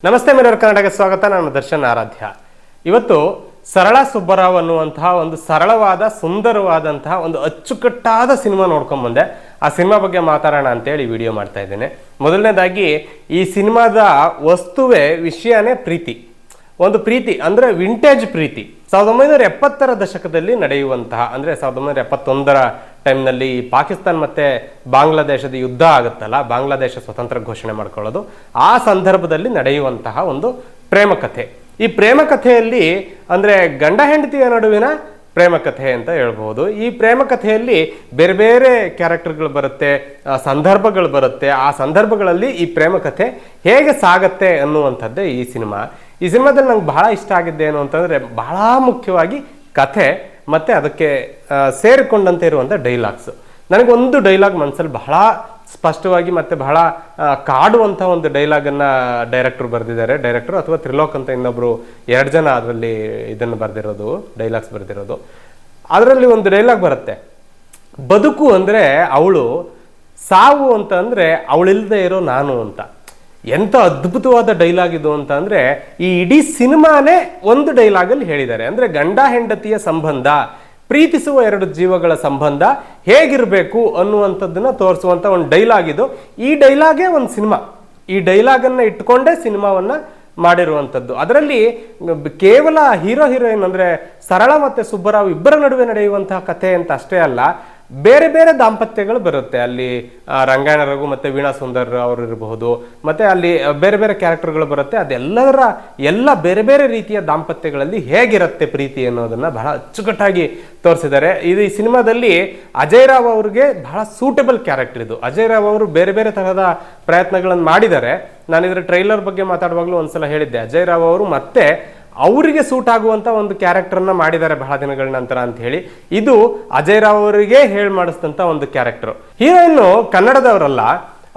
ನಮಸ್ತೆ ಮಿರರ್ ಕನ್ನಡಕ್ಕೆ ಸ್ವಾಗತ. ನಾನು ದರ್ಶನ್ ಆರಾಧ್ಯ. ಇವತ್ತು ಸರಳ ಸುಬ್ಬರಾವ್ ಅನ್ನುವಂತಹ ಒಂದು ಸರಳವಾದ ಸುಂದರವಾದಂತಹ ಒಂದು ಅಚ್ಚುಕಟ್ಟಾದ ಸಿನಿಮಾ ನೋಡ್ಕೊಂಡ್ ಬಂದೆ. ಆ ಸಿನಿಮಾ ಬಗ್ಗೆ ಮಾತಾಡೋಣ ಅಂತೇಳಿ ವಿಡಿಯೋ ಮಾಡ್ತಾ ಇದ್ದೇನೆ. ಮೊದಲನೇದಾಗಿ ಈ ಸಿನಿಮಾದ ವಸ್ತುವೇ ವಿಷಯನೇ ಪ್ರೀತಿ. ಒಂದು ಪ್ರೀತಿ ಅಂದ್ರೆ ವಿಂಟೇಜ್ ಪ್ರೀತಿ. 1970ರ ದಶಕದಲ್ಲಿ ನಡೆಯುವಂತಹ ಅಂದ್ರೆ 1971ರ ಟೈಮ್ನಲ್ಲಿ ಪಾಕಿಸ್ತಾನ್ ಮತ್ತೆ ಬಾಂಗ್ಲಾದೇಶದ ಯುದ್ಧ ಆಗುತ್ತಲ್ಲ, ಬಾಂಗ್ಲಾದೇಶ ಸ್ವತಂತ್ರ ಘೋಷಣೆ ಮಾಡ್ಕೊಳ್ಳೋದು, ಆ ಸಂದರ್ಭದಲ್ಲಿ ನಡೆಯುವಂತಹ ಒಂದು ಪ್ರೇಮ ಕಥೆ. ಈ ಪ್ರೇಮ ಕಥೆಯಲ್ಲಿ ಅಂದ್ರೆ ಗಂಡ ಹೆಂಡತಿಯ ನಡುವಿನ ಪ್ರೇಮ ಕಥೆ ಅಂತ ಹೇಳ್ಬಹುದು. ಈ ಪ್ರೇಮ ಕಥೆಯಲ್ಲಿ ಬೇರೆ ಬೇರೆ ಕ್ಯಾರೆಕ್ಟರ್ಗಳು ಬರುತ್ತೆ, ಸಂದರ್ಭಗಳು ಬರುತ್ತೆ. ಆ ಸಂದರ್ಭಗಳಲ್ಲಿ ಈ ಪ್ರೇಮ ಕಥೆ ಹೇಗೆ ಸಾಗತ್ತೆ ಅನ್ನುವಂಥದ್ದೇ ಈ ಸಿನಿಮಾ. ಈ ಸಿನಿಮಾದಲ್ಲಿ ನಂಗೆ ಬಹಳ ಇಷ್ಟ ಆಗಿದ್ದೆ ಏನು ಅಂತಂದ್ರೆ, ಬಹಳ ಮುಖ್ಯವಾಗಿ ಕಥೆ ಮತ್ತೆ ಅದಕ್ಕೆ ಸೇರಿಕೊಂಡಂತೆ ಇರುವಂಥ ಡೈಲಾಗ್ಸ್. ನನಗೊಂದು ಡೈಲಾಗ್ ಮನಸ್ಸಲ್ಲಿ ಬಹಳ ಸ್ಪಷ್ಟವಾಗಿ ಮತ್ತೆ ಬಹಳ ಕಾಡುವಂಥ ಒಂದು ಡೈಲಾಗನ್ನು ಡೈರೆಕ್ಟರ್ ಬರೆದಿದ್ದಾರೆ. ಡೈರೆಕ್ಟರ್ ಅಥವಾ ತ್ರಿಲೋಕ್ ಅಂತ ಇನ್ನೊಬ್ರು 2 ಜನ ಅದರಲ್ಲಿ ಇದನ್ನು ಬರೆದಿರೋದು, ಡೈಲಾಗ್ಸ್ ಬರೆದಿರೋದು. ಅದರಲ್ಲಿ ಒಂದು ಡೈಲಾಗ್ ಬರುತ್ತೆ, ಬದುಕು ಅಂದರೆ ಅವಳು, ಸಾವು ಅಂತ ಅಂದರೆ ಅವಳಿಲ್ಲದೆ ಇರೋ ನಾನು ಅಂತ. ಎಂಥ ಅದ್ಭುತವಾದ ಡೈಲಾಗ್ ಇದು ಅಂತ ಅಂದ್ರೆ, ಈ ಇಡೀ ಸಿನಿಮಾನೇ ಒಂದು ಡೈಲಾಗಲ್ಲಿ ಹೇಳಿದ್ದಾರೆ. ಅಂದ್ರೆ ಗಂಡ ಹೆಂಡತಿಯ ಸಂಬಂಧ, ಪ್ರೀತಿಸುವ 2 ಜೀವಗಳ ಸಂಬಂಧ ಹೇಗಿರಬೇಕು ಅನ್ನುವಂಥದ್ದನ್ನ ತೋರಿಸುವಂತ ಒಂದು ಡೈಲಾಗ್ ಇದು. ಈ ಡೈಲಾಗೇ ಒಂದು ಸಿನಿಮಾ. ಈ ಡೈಲಾಗನ್ನು ಇಟ್ಕೊಂಡೇ ಸಿನಿಮಾವನ್ನ ಮಾಡಿರುವಂಥದ್ದು. ಅದರಲ್ಲಿ ಕೇವಲ ಹೀರೋ ಹೀರೋಯಿನ್ ಅಂದ್ರೆ ಸರಳ ಮತ್ತೆ ಸುಬ್ಬರಾವ್ ಇಬ್ಬರ ನಡುವೆ ನಡೆಯುವಂತಹ ಕಥೆ ಅಂತ ಅಷ್ಟೇ ಅಲ್ಲ, ಬೇರೆ ಬೇರೆ ದಾಂಪತ್ಯಗಳು ಬರುತ್ತೆ. ಅಲ್ಲಿ ರಂಗಾಯಣ ರಘು ಮತ್ತೆ ವೀಣಾ ಸುಂದರ್ ಅವರು ಇರಬಹುದು, ಮತ್ತೆ ಅಲ್ಲಿ ಬೇರೆ ಬೇರೆ ಕ್ಯಾರೆಕ್ಟರ್ಗಳು ಬರುತ್ತೆ. ಅದೆಲ್ಲದರ ಎಲ್ಲ ಬೇರೆ ಬೇರೆ ರೀತಿಯ ದಾಂಪತ್ಯಗಳಲ್ಲಿ ಹೇಗಿರುತ್ತೆ ಪ್ರೀತಿ ಅನ್ನೋದನ್ನ ಬಹಳ ಅಚ್ಚುಕಟ್ಟಾಗಿ ತೋರಿಸಿದ್ದಾರೆ. ಇದು ಈ ಸಿನಿಮಾದಲ್ಲಿ ಅಜಯ್ ರಾವ್ ಅವ್ರಿಗೆ ಬಹಳ ಸೂಟಬಲ್ ಕ್ಯಾರೆಕ್ಟರ್ ಇದು. ಅಜಯ್ ರಾವ್ ಅವರು ಬೇರೆ ಬೇರೆ ತರಹದ ಪ್ರಯತ್ನಗಳನ್ನು ಮಾಡಿದ್ದಾರೆ. ನಾನು ಇದರ ಟ್ರೈಲರ್ ಬಗ್ಗೆ ಮಾತಾಡುವಾಗಲೂ ಒಂದ್ಸಲ ಹೇಳಿದ್ದೆ, ಅಜಯ್ ರಾವ್ ಅವರು ಮತ್ತೆ ಅವರಿಗೆ ಸೂಟ್ ಆಗುವಂತ ಒಂದು ಕ್ಯಾರೆಕ್ಟರ್ನ ಮಾಡಿದ್ದಾರೆ ಬಹಳ ದಿನಗಳ ನಂತರ ಅಂತ ಹೇಳಿ. ಇದು ಅಜಯ್ ರಾವ್ ಅವರಿಗೆ ಹೇಳಿ ಮಾಡಿಸಿದಂತ ಒಂದು ಕ್ಯಾರೆಕ್ಟರ್. ಹೀರೋಯಿನ್ ಕನ್ನಡದವರಲ್ಲ,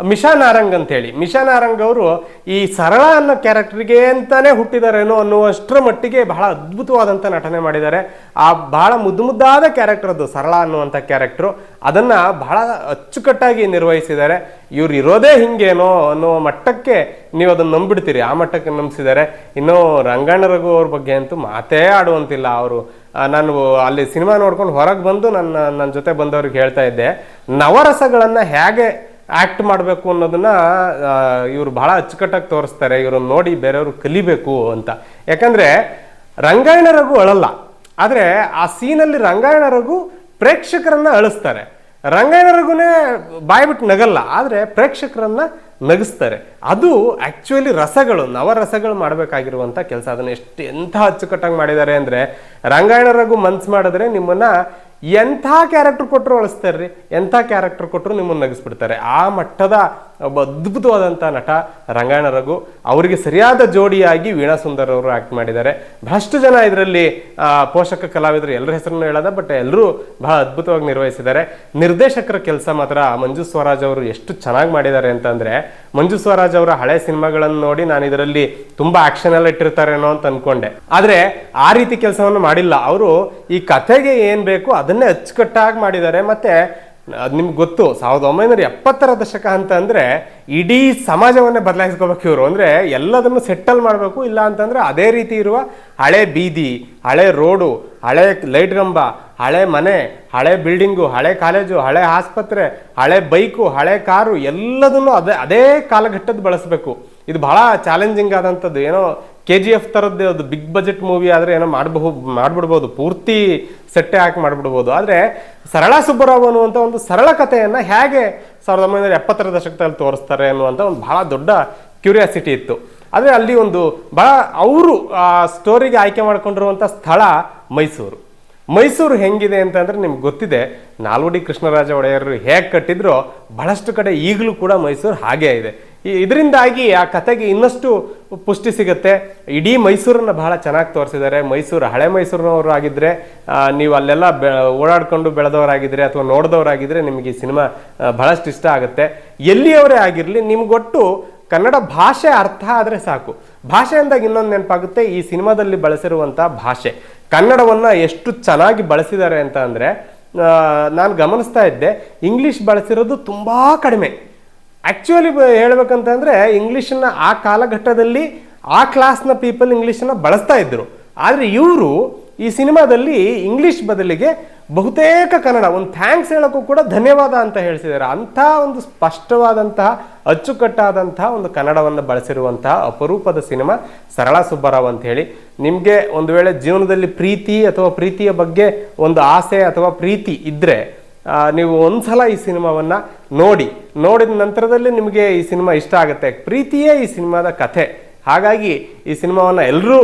ಮಿಶಾ ನಾರಂಗ್ ಅಂತ ಹೇಳಿ. ಮಿಶಾ ನಾರಂಗ್ ಅವರು ಈ ಸರಳ ಅನ್ನೋ ಕ್ಯಾರೆಕ್ಟರ್ಗೆ ಅಂತಾನೆ ಹುಟ್ಟಿದಾರೇನೋ ಅನ್ನುವಷ್ಟರ ಮಟ್ಟಿಗೆ ಬಹಳ ಅದ್ಭುತವಾದಂಥ ನಟನೆ ಮಾಡಿದ್ದಾರೆ. ಆ ಬಹಳ ಮುದ್ದಾದ ಕ್ಯಾರೆಕ್ಟರ್ ಅದು, ಸರಳ ಅನ್ನುವಂಥ ಕ್ಯಾರೆಕ್ಟರ್. ಅದನ್ನ ಬಹಳ ಅಚ್ಚುಕಟ್ಟಾಗಿ ನಿರ್ವಹಿಸಿದ್ದಾರೆ. ಇವ್ರು ಇರೋದೇ ಹಿಂಗೇನೋ ಅನ್ನೋ ಮಟ್ಟಕ್ಕೆ ನೀವು ಅದನ್ನ ನಂಬಿಡ್ತೀರಿ, ಆ ಮಟ್ಟಕ್ಕೆ ನಂಬಿಸಿದ್ದಾರೆ. ಇನ್ನು ರಂಗಾಯಣ ರಘು ಅವ್ರ ಬಗ್ಗೆ ಅಂತೂ ಮಾತೇ ಆಡುವಂತಿಲ್ಲ. ಅವರು ನಾನು ಅಲ್ಲಿ ಸಿನಿಮಾ ನೋಡ್ಕೊಂಡು ಹೊರಗೆ ಬಂದು ನನ್ನ ಜೊತೆ ಬಂದವ್ರಿಗೆ ಹೇಳ್ತಾ ಇದ್ದೆ, ನವರಸಗಳನ್ನ ಹೇಗೆ ಆಕ್ಟ್ ಮಾಡಬೇಕು ಅನ್ನೋದನ್ನ ಇವರು ಬಹಳ ಅಚ್ಚುಕಟ್ಟಾಗಿ ತೋರಿಸ್ತಾರೆ. ಇವ್ರನ್ನ ನೋಡಿ ಬೇರೆಯವರು ಕಲಿಬೇಕು ಅಂತ. ಯಾಕಂದ್ರೆ ರಂಗಾಯಣ ರಘು ಅಳಲ್ಲ, ಆದ್ರೆ ಆ ಸೀನಲ್ಲಿ ರಂಗಾಯಣ ರಘು ಪ್ರೇಕ್ಷಕರನ್ನ ಅಳಿಸ್ತಾರೆ. ರಂಗಾಯಣ ರಘುನೇ ಬಾಯ್ಬಿಟ್ಟು ನಗಲ್ಲ, ಆದ್ರೆ ಪ್ರೇಕ್ಷಕರನ್ನ ನಗಿಸ್ತಾರೆ. ಅದು ಆಕ್ಚುಲಿ ರಸಗಳು, ನವರಸಗಳು ಮಾಡಬೇಕಾಗಿರುವಂತ ಕೆಲಸ. ಅದನ್ನ ಎಂಥ ಅಚ್ಚುಕಟ್ಟಾಗಿ ಮಾಡಿದ್ದಾರೆ ಅಂದ್ರೆ, ರಂಗಾಯಣ ರಘು ಮನ್ಸು ಮಾಡಿದ್ರೆ ನಿಮ್ಮನ್ನ ಎಂಥ ಕ್ಯಾರೆಕ್ಟರ್ ಕೊಟ್ಟರು ಅಳಿಸ್ತಾರ್ರಿ, ಎಂಥ ಕ್ಯಾರೆಕ್ಟರ್ ಕೊಟ್ಟರು ನಿಮ್ಮನ್ನು ನಗಿಸ್ಬಿಡ್ತಾರೆ. ಆ ಮಟ್ಟದ ಒಬ್ಬ ಅದ್ಭುತವಾದಂಥ ನಟ ರಂಗಾಯಣ ರಘು. ಅವರಿಗೆ ಸರಿಯಾದ ಜೋಡಿಯಾಗಿ ವೀಣಾ ಸುಂದರ್ ಅವರು ಆಕ್ಟ್ ಮಾಡಿದ್ದಾರೆ. ಬಹಳಷ್ಟು ಜನ ಇದರಲ್ಲಿ ಪೋಷಕ ಕಲಾವಿದರು, ಎಲ್ಲರ ಹೆಸರನ್ನು ಹೇಳೋದ, ಬಟ್ ಎಲ್ಲರೂ ಬಹಳ ಅದ್ಭುತವಾಗಿ ನಿರ್ವಹಿಸಿದ್ದಾರೆ. ನಿರ್ದೇಶಕರ ಕೆಲಸ ಮಾತ್ರ ಮಂಜು ಸ್ವರಾಜ್ ಅವರು ಎಷ್ಟು ಚೆನ್ನಾಗಿ ಮಾಡಿದ್ದಾರೆ ಅಂತಂದ್ರೆ, ಮಂಜು ಸ್ವರಾಜ್ ಅವರ ಹಳೆ ಸಿನಿಮಾಗಳನ್ನು ನೋಡಿ ನಾನು ಇದರಲ್ಲಿ ತುಂಬಾ ಆಕ್ಷನ್ ಎಲ್ಲ ಇಟ್ಟಿರ್ತಾರೇನೋ ಅಂತ ಅನ್ಕೊಂಡೆ, ಆದ್ರೆ ಆ ರೀತಿ ಕೆಲಸವನ್ನು ಮಾಡಿಲ್ಲ. ಅವರು ಈ ಕಥೆಗೆ ಏನ್ ಬೇಕು ಅದನ್ನೇ ಅಚ್ಚುಕಟ್ಟಾಗಿ ಮಾಡಿದ್ದಾರೆ. ಮತ್ತೆ ನಿಮ್ಗೆ ಗೊತ್ತು, 1970ರ ದಶಕ ಅಂತ ಅಂದ್ರೆ ಇಡೀ ಸಮಾಜವನ್ನೇ ಬದಲಾಯಿಸ್ಕೋಬೇಕು ಇವರು. ಅಂದ್ರೆ ಎಲ್ಲದನ್ನು ಸೆಟಲ್ ಮಾಡಬೇಕು. ಇಲ್ಲ ಅಂತಂದ್ರೆ ಅದೇ ರೀತಿ ಇರುವ ಹಳೆ ಬೀದಿ, ಹಳೆ ರೋಡು, ಹಳೆ ಲೈಟ್ ಕಂಬ, ಹಳೆ ಮನೆ, ಹಳೆ ಬಿಲ್ಡಿಂಗು, ಹಳೆ ಕಾಲೇಜು, ಹಳೆ ಆಸ್ಪತ್ರೆ, ಹಳೆ ಬೈಕು, ಹಳೆ ಕಾರು, ಎಲ್ಲದನ್ನು ಅದೇ ಕಾಲಘಟ್ಟದ ಬಳಸಬೇಕು. ಇದು ಬಹಳ ಚಾಲೆಂಜಿಂಗ್ ಆದಂಥದ್ದು. ಏನೋ KGF ಥರದ್ದು ಅದು ಬಿಗ್ ಬಜೆಟ್ ಮೂವಿ ಆದರೆ ಏನೋ ಮಾಡ್ಬಿಡ್ಬೋದು, ಪೂರ್ತಿ ಸೆಟ್ಟೆ ಹಾಕಿ ಮಾಡ್ಬಿಡ್ಬೋದು. ಆದರೆ ಸರಳ ಸುಬ್ಬರಾವ್ ಅನ್ನುವಂಥ ಒಂದು ಸರಳ ಕಥೆಯನ್ನು ಹೇಗೆ 1970ರ ದಶಕದಲ್ಲಿ ತೋರಿಸ್ತಾರೆ ಅನ್ನುವಂಥ ಒಂದು ಬಹಳ ದೊಡ್ಡ ಕ್ಯೂರಿಯಾಸಿಟಿ ಇತ್ತು. ಆದರೆ ಅಲ್ಲಿ ಒಂದು ಬಹಳ ಅವರು ಆ ಸ್ಟೋರಿಗೆ ಆಯ್ಕೆ ಮಾಡ್ಕೊಂಡಿರುವಂಥ ಸ್ಥಳ ಮೈಸೂರು. ಮೈಸೂರು ಹೆಂಗಿದೆ ಅಂತಂದ್ರೆ ನಿಮ್ಗೆ ಗೊತ್ತಿದೆ, ನಾಲ್ವಡಿ ಕೃಷ್ಣರಾಜ ಒಡೆಯರು ಹೇಗೆ ಕಟ್ಟಿದ್ರೋ ಬಹಳಷ್ಟು ಕಡೆ ಈಗಲೂ ಕೂಡ ಮೈಸೂರು ಹಾಗೇ ಇದೆ. ಇದರಿಂದಾಗಿ ಆ ಕಥೆಗೆ ಇನ್ನಷ್ಟು ಪುಷ್ಟಿ ಸಿಗುತ್ತೆ. ಇಡೀ ಮೈಸೂರನ್ನ ಬಹಳ ಚೆನ್ನಾಗಿ ತೋರಿಸಿದ್ದಾರೆ. ಮೈಸೂರು, ಹಳೆ ಮೈಸೂರಿನವರು ಆಗಿದ್ರೆ, ನೀವು ಅಲ್ಲೆಲ್ಲ ಓಡಾಡ್ಕೊಂಡು ಬೆಳೆದವರಾಗಿದ್ರೆ ಅಥವಾ ನೋಡಿದವರಾಗಿದ್ರೆ ನಿಮಗೆ ಈ ಸಿನಿಮಾ ಬಹಳಷ್ಟು ಇಷ್ಟ ಆಗುತ್ತೆ. ಎಲ್ಲಿಯವರೇ ಆಗಿರಲಿ, ನಿಮ್ಗೊಟ್ಟು ಕನ್ನಡ ಭಾಷೆ ಅರ್ಥ ಆದರೆ ಸಾಕು. ಭಾಷೆ ಅಂದಾಗ ಇನ್ನೊಂದು ನೆನಪಾಗುತ್ತೆ, ಈ ಸಿನಿಮಾದಲ್ಲಿ ಬಳಸಿರುವಂಥ ಭಾಷೆ, ಕನ್ನಡವನ್ನ ಎಷ್ಟು ಚೆನ್ನಾಗಿ ಬಳಸಿದ್ದಾರೆ ಅಂತ ಅಂದರೆ, ನಾನು ಗಮನಿಸ್ತಾ ಇದ್ದೆ, ಇಂಗ್ಲಿಷ್ ಬಳಸಿರೋದು ತುಂಬಾ ಕಡಿಮೆ. ಆಕ್ಚುಲಿ ಹೇಳ್ಬೇಕಂತಂದ್ರೆ ಇಂಗ್ಲಿಷನ್ನ ಆ ಕಾಲಘಟ್ಟದಲ್ಲಿ ಆ ಕ್ಲಾಸ್ನ ಪೀಪಲ್ ಇಂಗ್ಲೀಷನ್ನು ಬಳಸ್ತಾ ಇದ್ರು. ಆದರೆ ಇವರು ಈ ಸಿನಿಮಾದಲ್ಲಿ ಇಂಗ್ಲಿಷ್ ಬದಲಿಗೆ ಬಹುತೇಕ ಕನ್ನಡ, ಒಂದು ಥ್ಯಾಂಕ್ಸ್ ಹೇಳೋಕ್ಕೂ ಕೂಡ ಧನ್ಯವಾದ ಅಂತ ಹೇಳ್ತಿದ್ದಾರೆ. ಅಂಥ ಒಂದು ಸ್ಪಷ್ಟವಾದಂತಹ ಅಚ್ಚುಕಟ್ಟಾದಂತಹ ಒಂದು ಕನ್ನಡವನ್ನು ಬಳಸಿರುವಂತಹ ಅಪರೂಪದ ಸಿನಿಮಾ ಸರಳ ಸುಬ್ಬರಾವ್ ಅಂತ ಹೇಳಿ. ನಿಮಗೆ ಒಂದು ವೇಳೆ ಜೀವನದಲ್ಲಿ ಪ್ರೀತಿ ಅಥವಾ ಪ್ರೀತಿಯ ಬಗ್ಗೆ ಒಂದು ಆಸೆ ಅಥವಾ ಪ್ರೀತಿ ಇದ್ದರೆ ನೀವು ಒಂದ್ಸಲ ಈ ಸಿನಿಮಾವನ್ನು ನೋಡಿದ ನಂತರದಲ್ಲಿ ನಿಮಗೆ ಈ ಸಿನಿಮಾ ಇಷ್ಟ ಆಗುತ್ತೆ. ಪ್ರೀತಿಯೇ ಈ ಸಿನಿಮಾದ ಕಥೆ. ಹಾಗಾಗಿ ಈ ಸಿನಿಮಾವನ್ನು ಎಲ್ಲರೂ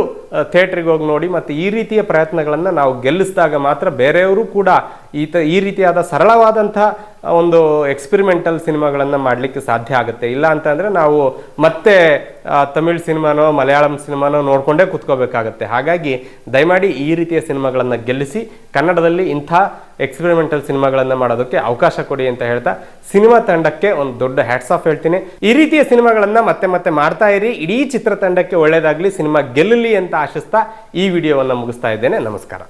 ಥಿಯೇಟ್ರಿಗೆ ಹೋಗಿ ನೋಡಿ. ಮತ್ತು ಈ ರೀತಿಯ ಪ್ರಯತ್ನಗಳನ್ನು ನಾವು ಗೆಲ್ಲಿಸಿದಾಗ ಮಾತ್ರ ಬೇರೆಯವರು ಕೂಡ ಈ ರೀತಿಯಾದ ಸರಳವಾದಂಥ ಒಂದು ಎಕ್ಸ್ಪೆರಿಮೆಂಟಲ್ ಸಿನಿಮಾಗಳನ್ನು ಮಾಡಲಿಕ್ಕೆ ಸಾಧ್ಯ ಆಗುತ್ತೆ. ಇಲ್ಲ ಅಂತಂದರೆ ನಾವು ಮತ್ತೆ ತಮಿಳ್ ಸಿನಿಮಾನೋ ಮಲಯಾಳಂ ಸಿನಿಮಾನೋ ನೋಡಿಕೊಂಡೇ ಕೂತ್ಕೋಬೇಕಾಗತ್ತೆ. ಹಾಗಾಗಿ ದಯಮಾಡಿ ಈ ರೀತಿಯ ಸಿನಿಮಾಗಳನ್ನು ಗೆಲ್ಲಿಸಿ ಕನ್ನಡದಲ್ಲಿ ಇಂಥ ಎಕ್ಸ್ಪೆರಿಮೆಂಟಲ್ ಸಿನಿಮಾಗಳನ್ನು ಮಾಡೋದಕ್ಕೆ ಅವಕಾಶ ಕೊಡಿ ಅಂತ ಹೇಳ್ತಾ ಸಿನಿಮಾ ತಂಡಕ್ಕೆ ಒಂದು ದೊಡ್ಡ ಹ್ಯಾಟ್ಸ್ ಆಫ್ ಹೇಳ್ತೀನಿ. ಈ ರೀತಿಯ ಸಿನಿಮಾಗಳನ್ನು ಮತ್ತೆ ಮಾಡ್ತಾ ಇರಿ. ಇಡೀ ಚಿತ್ರತಂಡಕ್ಕೆ ಒಳ್ಳೆಯದಾಗಲಿ, ಸಿನಿಮಾ ಗೆಲ್ಲಲಿ ಅಂತ ಆಶಿಸ್ತಾ ಈ ವಿಡಿಯೋವನ್ನು ಮುಗಿಸ್ತಾ ಇದ್ದೇನೆ. ನಮಸ್ಕಾರ.